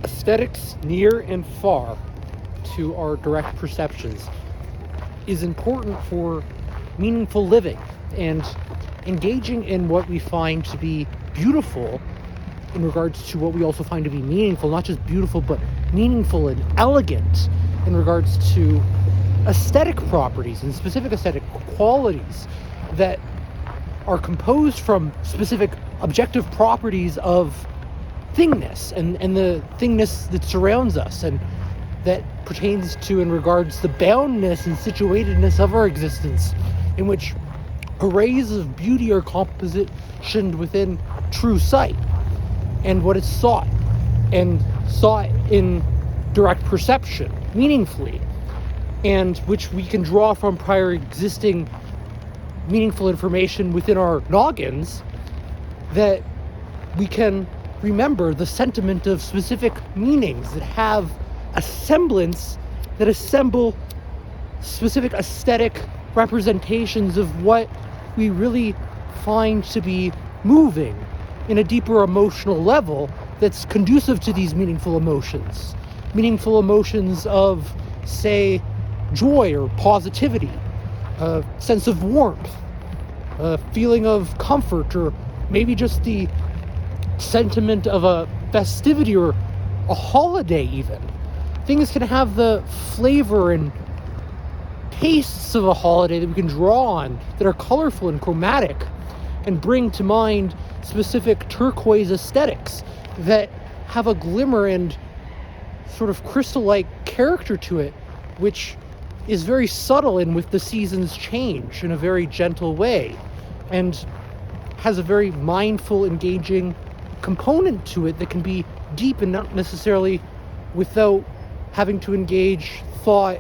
Aesthetics near and far to our direct perceptions is important for meaningful living and engaging in what we find to be beautiful in regards to what we also find to be meaningful, not just beautiful, but meaningful and elegant in regards to aesthetic properties and specific aesthetic qualities that are composed from specific objective properties of thingness and the thingness that surrounds us and that pertains to in regards the boundness and situatedness of our existence, in which arrays of beauty are compositioned within true sight and what is sought in direct perception meaningfully, and which we can draw from prior existing meaningful information within our noggins, that we can remember the sentiment of specific meanings that have a semblance, that assemble specific aesthetic representations of what we really find to be moving in a deeper emotional level that's conducive to these meaningful emotions. Meaningful emotions of, say, joy or positivity, a sense of warmth, a feeling of comfort, or maybe just the sentiment of a festivity or a holiday even. Things can have the flavor and tastes of a holiday that we can draw on, that are colorful and chromatic, and bring to mind specific turquoise aesthetics that have a glimmer and sort of crystal-like character to it, which is very subtle and with the seasons change in a very gentle way, and has a very mindful, engaging component to it that can be deep and not necessarily without having to engage thought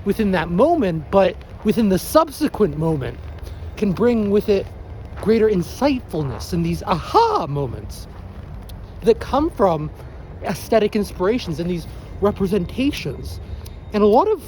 within that moment, but within the subsequent moment can bring with it greater insightfulness and these aha moments that come from aesthetic inspirations and these representations. And a lot of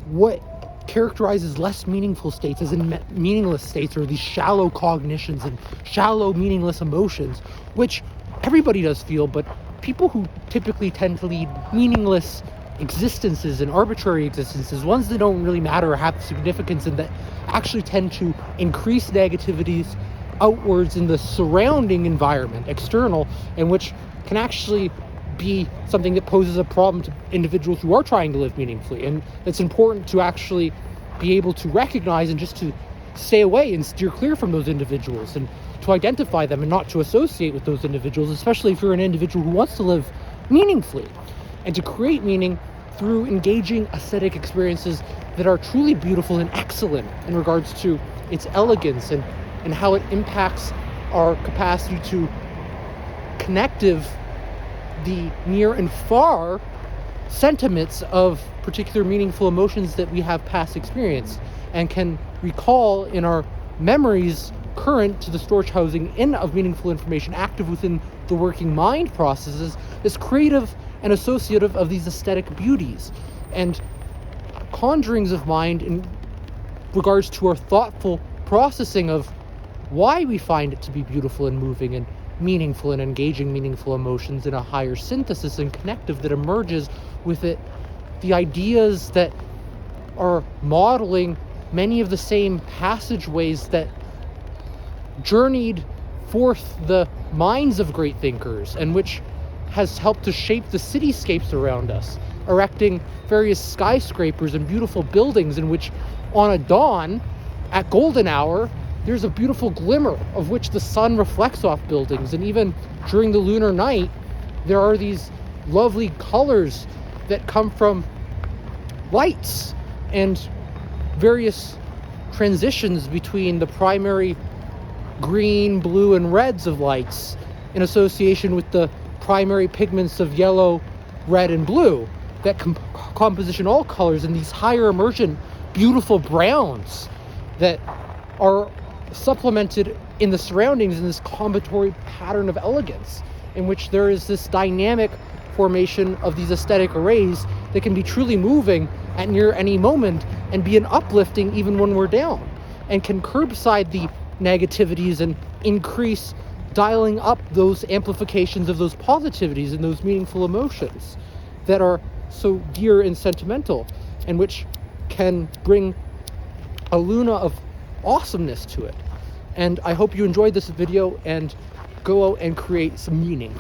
what characterizes less meaningful states, as in meaningless states, or these shallow cognitions and shallow meaningless emotions, which everybody does feel, but people who typically tend to lead meaningless existences and arbitrary existences, ones that don't really matter or have significance, and that actually tend to increase negativities outwards in the surrounding environment, external, and which can actually be something that poses a problem to individuals who are trying to live meaningfully. And it's important to actually be able to recognize and just to stay away and steer clear from those individuals, and to identify them and not to associate with those individuals, especially if you're an individual who wants to live meaningfully, and to create meaning through engaging aesthetic experiences that are truly beautiful and excellent in regards to its elegance and how it impacts our capacity to connective the near and far sentiments of particular meaningful emotions that we have past experience and can recall in our memories current to the storage housing in of meaningful information active within the working mind processes is creative and associative of these aesthetic beauties and conjurings of mind in regards to our thoughtful processing of why we find it to be beautiful and moving and meaningful and engaging meaningful emotions in a higher synthesis and connective that emerges with it, the ideas that are modeling many of the same passageways that journeyed forth the minds of great thinkers, and which has helped to shape the cityscapes around us, erecting various skyscrapers and beautiful buildings in which on a dawn at golden hour there's a beautiful glimmer of which the sun reflects off buildings, and even during the lunar night there are these lovely colors that come from lights and various transitions between the primary green, blue, and reds of lights in association with the primary pigments of yellow, red, and blue that composition all colors, and these higher emergent beautiful browns that are supplemented in the surroundings in this combinatory pattern of elegance, in which there is this dynamic formation of these aesthetic arrays that can be truly moving at near any moment and be an uplifting even when we're down, and can curbside the negativities and increase dialing up those amplifications of those positivities and those meaningful emotions that are so dear and sentimental, and which can bring a luna of awesomeness to it. And I hope you enjoyed this video and go out and create some meaning.